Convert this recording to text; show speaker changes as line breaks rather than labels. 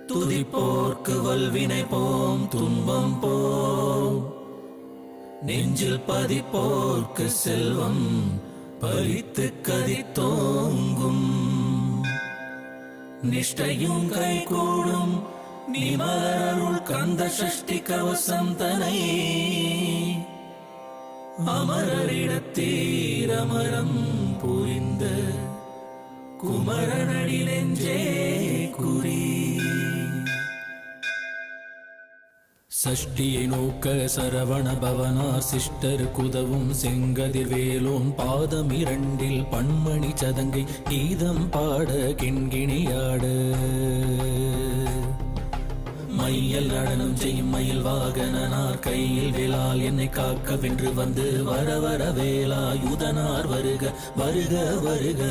துதிப்போர்க்கு வல்வினை போம் துன்பம் போம், நெஞ்சில் பதிப்போர்க்கு செல்வம் பலித்து கதித்தோங்கும். நிஷ்டையும் கைகூடும் நீ மலரருள் கந்த சஷ்டி கவசந்தனை, அமரரிடத்தீரமரம் புரிந்த குமரனடி நெஞ்சே குறி. சஷ்டியை நோக்க சரவண பவனார் சிஷ்டர் குதவும் செங்கதிர் வேலோன் பாதம் இரண்டில் பன்மணி சதங்கை கீதம் பாட கிண்கிணியாட. மையல் நடனம் செய்யும் மயில் வாகனார் கையில் வேளால் என்னை காக்க வென்று வந்து வர வர வேலாயுதனார் வருக வருக வருக.